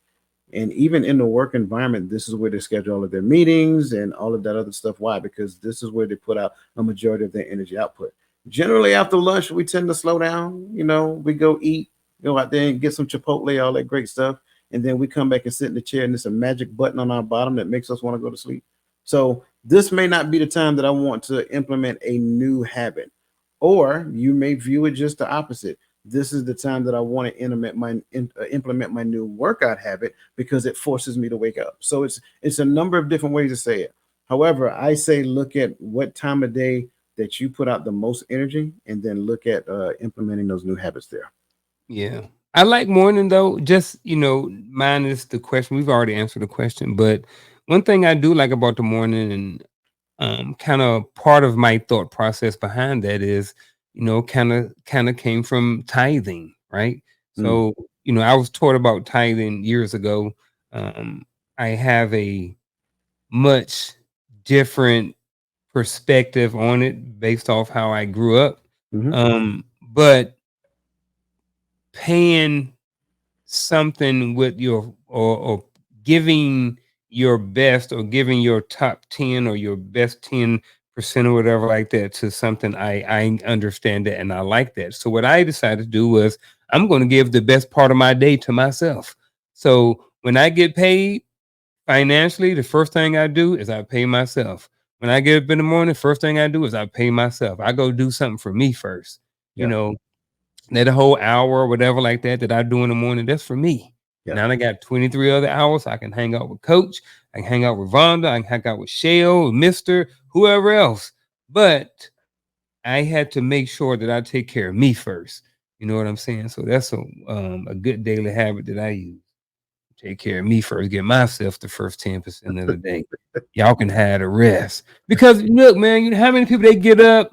And even in the work environment, this is where they schedule all of their meetings and all of that other stuff. Why? Because this is where they put out a majority of their energy output. Generally, after lunch, we tend to slow down. We go eat, go out there and get some Chipotle, all that great stuff. And then we come back and sit in the chair, and there's a magic button on our bottom that makes us want to go to sleep. So, this may not be the time that I want to implement a new habit. Or you may view it just the opposite. This is the time that I want to implement my new workout habit because it forces me to wake up. So it's a number of different ways to say it. However, I say look at what time of day that you put out the most energy, and then look at implementing those new habits there. Yeah. I like morning though. Just, minus the question. We've already answered the question, but one thing I do like about the morning and kind of part of my thought process behind that is, kind of came from tithing, right? Mm, So, I was taught about tithing years ago. Um, I have a much different perspective on it based off how I grew up. hmm But paying something with or giving your best or giving your top 10 or your best 10% or whatever like that to something, I understand that and I like that. So what I decided to do was I'm going to give the best part of my day to myself. So when I get paid financially, the first thing I do is I pay myself. When I get up in the morning, first thing I do is I pay myself. I go do something for me first. You Yeah, know, that whole hour or whatever like that that I do in the morning, that's for me. yeah. Now I got 23 other hours. I can hang out with Coach. I can hang out with Vonda. I can hang out with Shell, Mister, whoever else. But I had to make sure that I take care of me first. You know what I'm saying? So that's a good daily habit that I use. Take care of me first, get myself the first 10% of the day. Y'all can have the rest. Because look, man, you know how many people they get up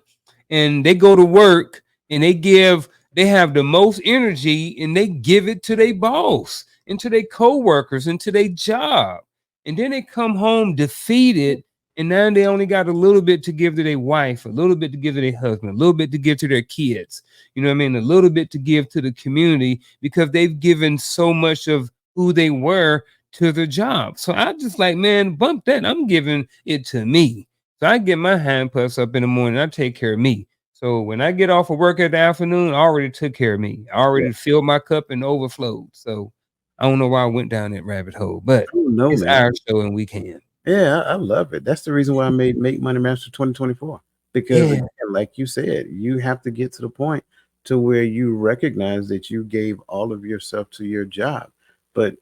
and they go to work and they have the most energy and they give it to their boss and to their coworkers and to their job. And then they come home defeated and now they only got a little bit to give to their wife, a little bit to give to their husband, a little bit to give to their kids. You know what I mean? A little bit to give to the community because they've given so much of who they were to the job. So I just like, man, bump that. I'm giving it to me. So I get my hand puffs up in the morning. I take care of me. So when I get off of work at the afternoon, I already took care of me. I Yeah. already filled my cup and overflowed. So I don't know why I went down that rabbit hole, but Oh no, it's man. our show and we can. Yeah, I love it. That's the reason why I made Make Money Master 2024. Because Yeah. again, like you said, you have to get to the point to where you recognize that you gave all of yourself to your job. But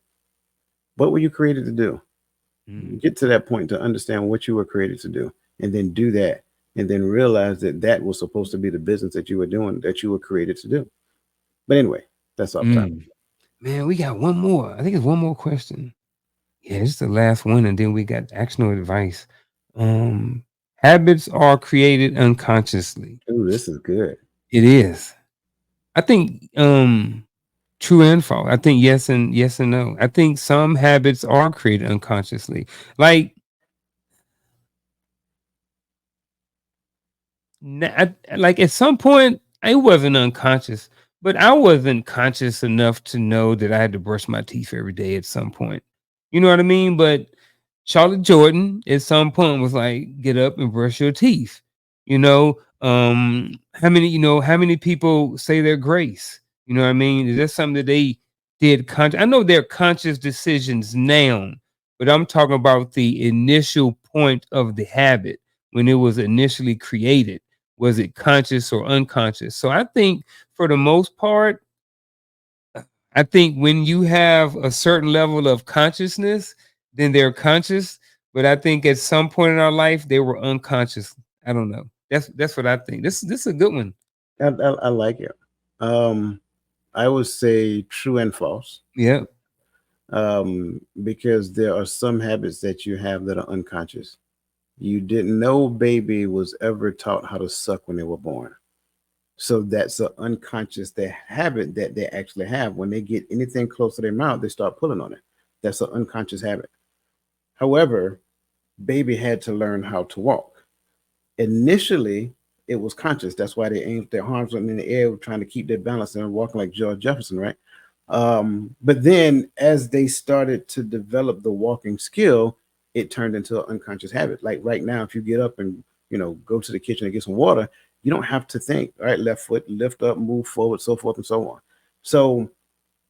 what were you created to do? Mm. Get to that point to understand what you were created to do, and then do that, and then realize that that was supposed to be the business that you were doing, that you were created to do. But anyway, that's off topic. Mm. Man, we got one more. I think it's one more question. Yeah, it's the last one, and then we got actionable advice. Um, Habits are created unconsciously. Ooh, this is good. It is. I think true and false. I think yes and no. I think some habits are created unconsciously. Like like at some point I wasn't unconscious, but I wasn't conscious enough to know that I had to brush my teeth every day at some point. You know what I mean? But Charlotte Jordan at some point was like, get up and brush your teeth. How many people say their grace? You know what I mean? Is that something that they did I know they're conscious decisions now, but I'm talking about the initial point of the habit when it was initially created. Was it conscious or unconscious? So I think for the most part, I think when you have a certain level of consciousness, then they're conscious. But I think at some point in our life, they were unconscious. I don't know. That's what I think. This is a good one. I like it. Um, I would say true and false. Yeah. Because there are some habits that you have that are unconscious. You didn't know baby was ever taught how to suck when they were born. So that's an unconscious habit that they actually have. When they get anything close to their mouth, they start pulling on it. That's an unconscious habit. However, baby had to learn how to walk. Initially, it was conscious. That's why they aimed their arms in the air, trying to keep their balance and walking like George Jefferson, right? But then, as they started to develop the walking skill, it turned into an unconscious habit. Like right now, if you get up and go to the kitchen and get some water, you don't have to think. All right, left foot, lift up, move forward, so forth and so on. So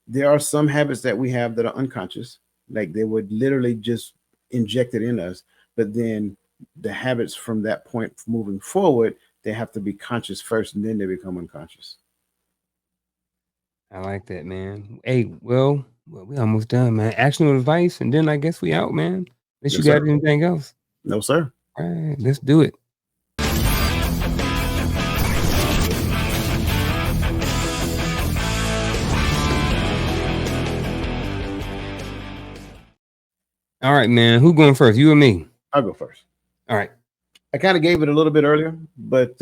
there are some habits that we have that are unconscious, like they would literally just inject it in us. But then the habits from that point moving forward, they have to be conscious first, and then they become unconscious. I like that, man. Hey, well, we almost done, man. Actionable advice, and then I guess we out, man. Unless you Yes, got sir. anything else. No, sir. All right, let's do it. All right, man. Who going first? You or me? I'll go first. All right. I kind of gave it a little bit earlier, but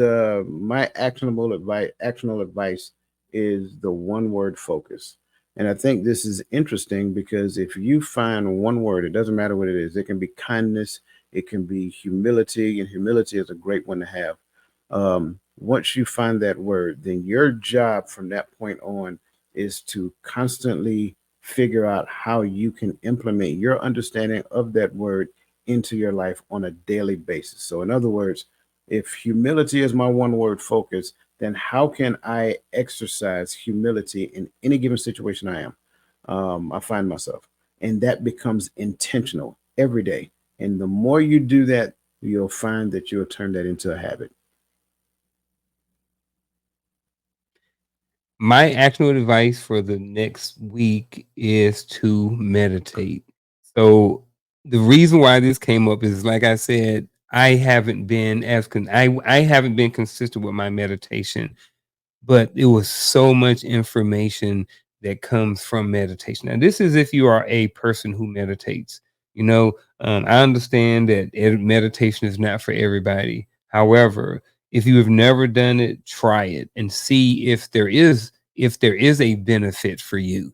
my actionable advice is the one word focus. And I think this is interesting because if you find one word, it doesn't matter what it is. It can be kindness, it can be humility, and humility is a great one to have. Once you find that word, then your job from that point on is to constantly figure out how you can implement your understanding of that word into your life on a daily basis. So, in other words, if humility is my one word focus, then how can I exercise humility in any given situation I find myself? And that becomes intentional every day. And the more you do that, you'll find that you'll turn that into a habit. My actual advice for the next week is to meditate. So the reason why this came up is, like I said, I haven't been consistent with my meditation, but it was so much information that comes from meditation. Now, this is if you are a person who meditates. I understand that meditation is not for everybody. However, if you have never done it, try it and see if there is a benefit for you.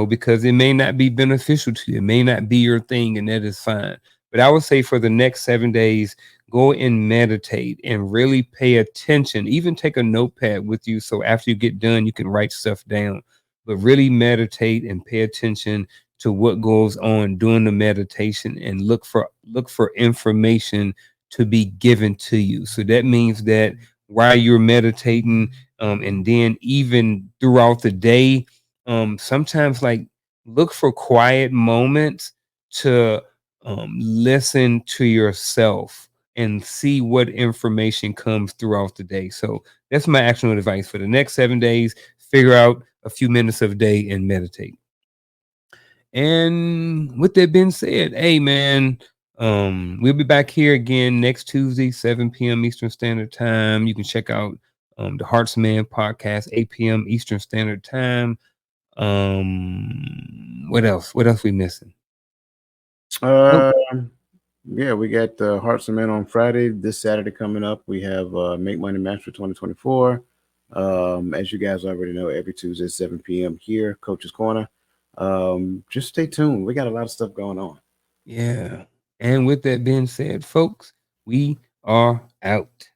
Because it may not be beneficial to you, it may not be your thing, and that is fine. But I would say for the next 7 days, go and meditate and really pay attention. Even take a notepad with you so after you get done, you can write stuff down. But really meditate and pay attention to what goes on during the meditation and look for information to be given to you. So that means that while you're meditating, and then even throughout the day, sometimes like look for quiet moments to listen to yourself and see what information comes throughout the day. So that's my actual advice for the next 7 days. Figure out a few minutes of a day and meditate. And with that being said, hey man, we'll be back here again next Tuesday, 7 p.m. Eastern Standard Time. You can check out the Hearts Man podcast, 8 p.m. Eastern Standard Time. What else? What else we missing? Nope. Uh, yeah, we got Hearts and Men on Friday. This Saturday coming up, we have Make Money Master 2024. As you guys already know, every Tuesday at 7 p.m. here, Coach's Corner. Just stay tuned. We got a lot of stuff going on. Yeah. And with that being said, folks, we are out.